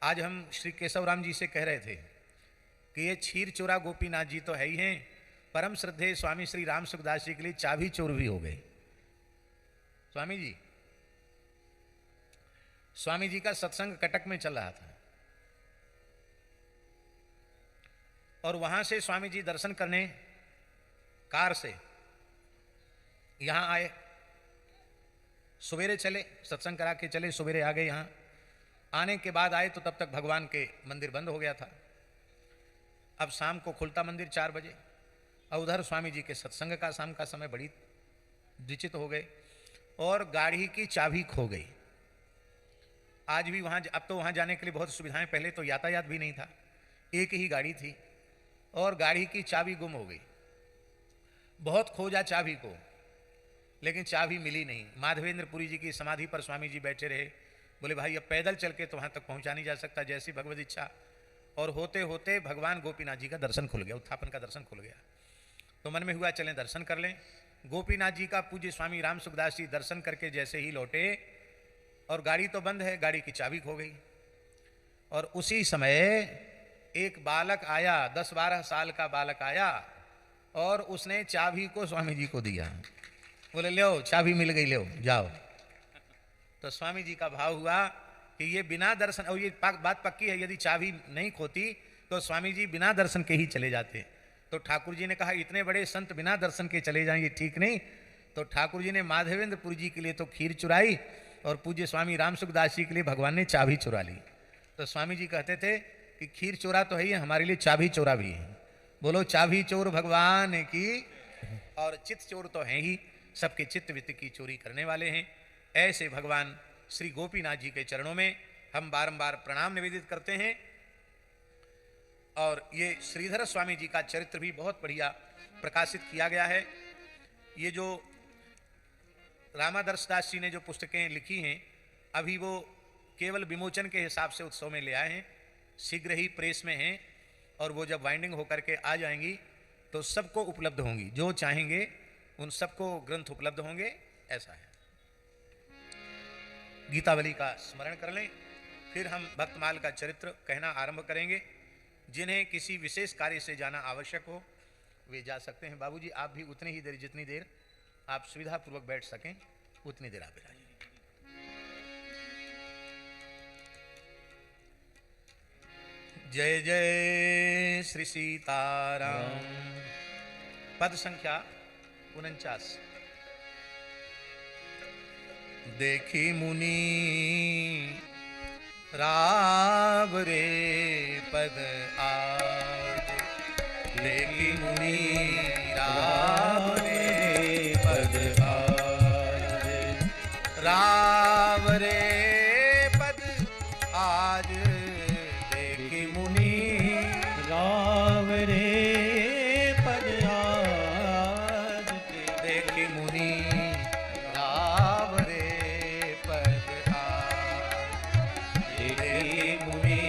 आज हम श्री केशव राम जी से कह रहे थे कि ये क्षीर चोरा गोपीनाथ जी तो है ही हैं, परम श्रद्धेय स्वामी श्री राम सुखदास जी के लिए चाबी चोर भी हो गए। स्वामी जी का सत्संग कटक में चल रहा था और वहां से स्वामी जी दर्शन करने कार से यहां आए। सवेरे चले, सत्संग करा के चले, सवेरे आ गए। यहां आने के बाद आए तो तब तक भगवान के मंदिर बंद हो गया था। अब शाम को खुलता मंदिर 4 बजे और उधर स्वामी जी के सत्संग का शाम का समय बड़ी विचित्र हो गए और गाड़ी की चाबी खो गई। आज भी वहाँ, अब तो वहाँ जाने के लिए बहुत सुविधाएं, पहले तो यातायात भी नहीं था, एक ही गाड़ी थी और गाड़ी की चाबी गुम हो गई। बहुत खोजा चाबी को, लेकिन चाबी मिली नहीं। माधवेंद्रपुरी जी की समाधि पर स्वामी जी बैठे रहे, बोले भाई अब पैदल चल के तो वहाँ तक पहुँचा नहीं जा सकता, जैसी भगवत इच्छा। और होते होते भगवान गोपीनाथ जी का दर्शन खुल गया, उत्थापन का दर्शन खुल गया। तो मन में हुआ चलें दर्शन कर लें। गोपीनाथ जी का पूज्य स्वामी राम सुखदास जी दर्शन करके जैसे ही लौटे और गाड़ी तो बंद है, गाड़ी की चाबी खो गई। और उसी समय एक बालक आया, 10-12 साल का बालक आया और उसने चाबी को स्वामी जी को दिया। बोले लो चाबी मिल गई, लो जाओ। तो स्वामी जी का भाव हुआ कि ये बिना दर्शन, और ये बात पक्की है, यदि चाबी नहीं खोती तो स्वामी जी बिना दर्शन के ही चले जाते। तो ठाकुर जी ने कहा इतने बड़े संत बिना दर्शन के चले जाएंगे, ठीक नहीं। तो ठाकुर जी ने माधवेंद्रपुरी जी के लिए तो खीर चुराई और पूज्य स्वामी राम सुखदास जी के लिए भगवान ने चाबी चुरा ली। तो स्वामी जी कहते थे कि खीर चोरा तो है ही, हमारे लिए चाबी चोरा भी है। बोलो चाबी चोर भगवान की। और चित्त चोर तो हैं ही, सबके चित्त वित्त की चोरी करने वाले हैं। ऐसे भगवान श्री गोपीनाथ जी के चरणों में हम बारंबार प्रणाम निवेदित करते हैं। और ये श्रीधर स्वामी जी का चरित्र भी बहुत बढ़िया प्रकाशित किया गया है। ये जो रामादर्श दास जी ने जो पुस्तकें लिखी हैं, अभी वो केवल विमोचन के हिसाब से उत्सव में ले आए हैं, शीघ्र ही प्रेस में हैं और वो जब वाइंडिंग होकर के आ जाएंगी तो सबको उपलब्ध होंगी। जो चाहेंगे उन सबको ग्रंथ उपलब्ध होंगे, ऐसा है। गीतावली का स्मरण कर लें, फिर हम भक्तमाल का चरित्र कहना आरंभ करेंगे। जिन्हें किसी विशेष कार्य से जाना आवश्यक हो वे जा सकते हैं। बाबूजी आप भी उतनी ही देर, जितनी देर आप सुविधापूर्वक बैठ सकें उतनी देर आप बैठिए। जय जय श्री सीताराम। पद संख्या 49। देखी मुनि राव रे पद आज, देखी मुनि राव रे पद आज, राव रे पद आज, देखी मुनि राव रे पद आज, देखी मुनि राव रे पद आज, देखी मुनि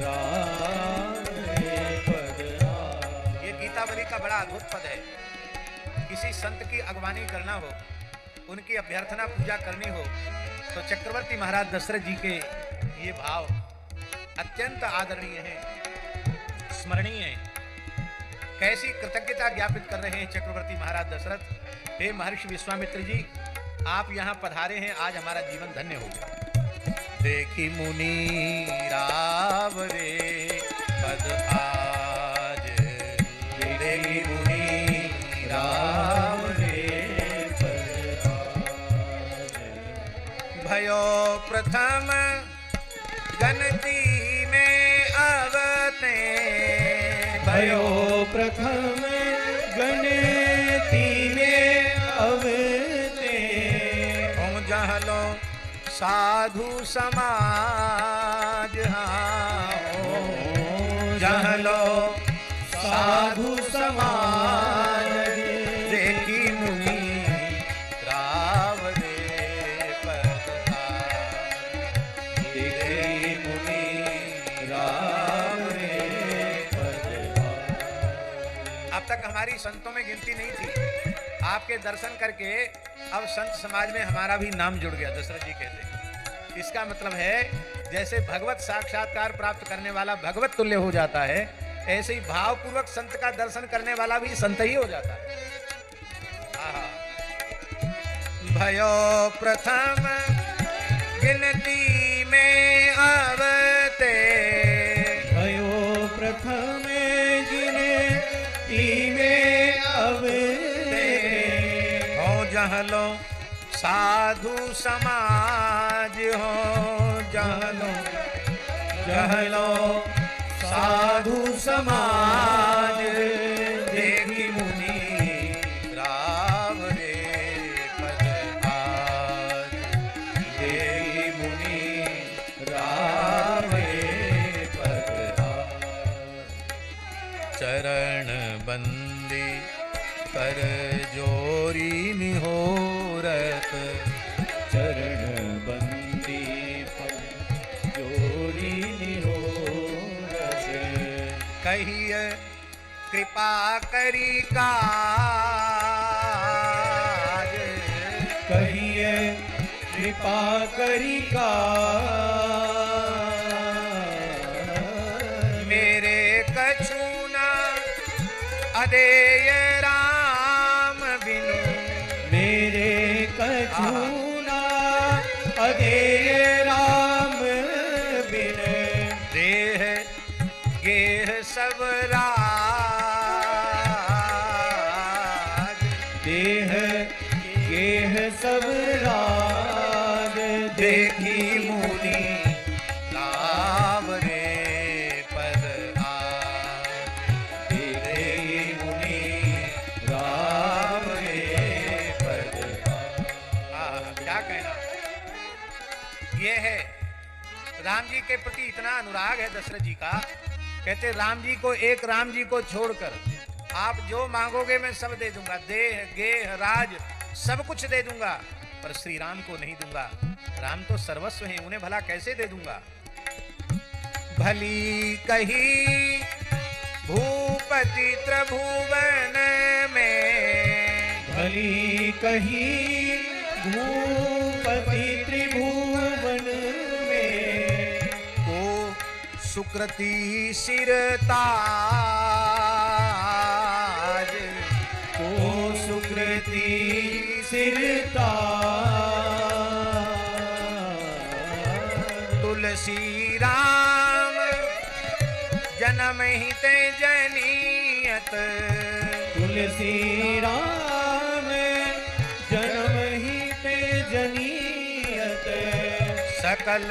राव रे पद आज। ये गीतावली का बड़ा अद्भुत पद है। किसी संत की अगवानी करना हो, उनकी अभ्यर्थना पूजा करनी हो तो चक्रवर्ती महाराज दशरथ जी के ये भाव अत्यंत आदरणीय हैं, स्मरणीय हैं। कैसी कृतज्ञता ज्ञापित कर रहे हैं चक्रवर्ती महाराज दशरथ। हे महर्षि विश्वामित्र जी, आप यहाँ पधारे हैं, आज हमारा जीवन धन्य हो गया। देखी मुनि राव रे पद आज, देखी मुनि राव रे पद आज, भयो प्रथम गणति में अवते, भयो प्रथम गणति में अवते, ओम जहलो साधु समाज, जहलो साधु समाज, देखी मुनि राव रे पद आज, देखी मुनि राव रे पद आज। अब तक हमारी संतों में गिनती नहीं थी, आपके दर्शन करके अब संत समाज में हमारा भी नाम जुड़ गया। दशरथ जी कहते हैं इसका मतलब है जैसे भगवत साक्षात्कार प्राप्त करने वाला भगवत तुल्य हो जाता है, ऐसे ही भावपूर्वक संत का दर्शन करने वाला भी संत ही हो जाता है। आहा। भयो प्रथम गिनती में अवते, भयो प्रथम गिनती में अवते, हो जहलो साधु समाज, हो जहलो जहलो साधु समाज, देखी मुनि राव रे पद आज, देवी मुनि रावे पद आज। चरण बंदी कर जोरी निहोरत, चरण बंदी पर जोरी निहोरत, कहिए कृपा करी काज, कहिए कृपा करी का, मेरे कछुना अदेय राम बिनु, मेरे कछुना अधेय राम बिन, देह गेह सब राज, देह गेह सब राग, देखी मुनि लाभ रे पद आज, देखी मुनि राम रे पद आज। क्या कहना। ये है राम जी के प्रति इतना अनुराग है दशरथ जी का, कहते राम जी को, एक राम जी को छोड़कर आप जो मांगोगे मैं सब दे दूंगा, देह गेह राज सब कुछ दे दूंगा, पर श्री राम को नहीं दूंगा। राम तो सर्वस्व हैं, उन्हें भला कैसे दे दूंगा। भली कही भूपति त्रिभुवन में, भली कही भूपति त्रिभुवन में, को सुकृति सिरताज, को सुकृति सिरता, तुलसी राम जन्म ही ते जनियत, तुलसी राम जन्म ही ते जनियत, सकल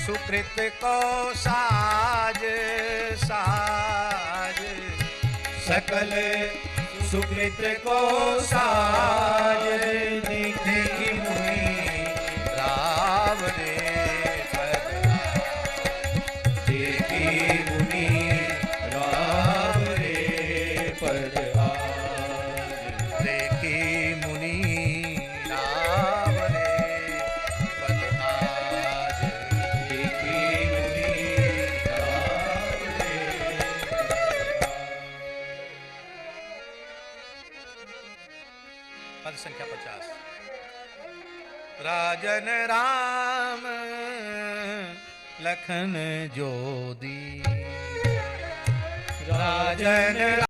सुकृत को साज साज, सकल सुकृत को साज, देखी मुनि राव रे पद, देखी मुनि राम रे पद आज, देखी मुनि राव रे पद आज, देखी मुनि राम रे पद संख्या 50। राजन राम लखन जोदी, राजन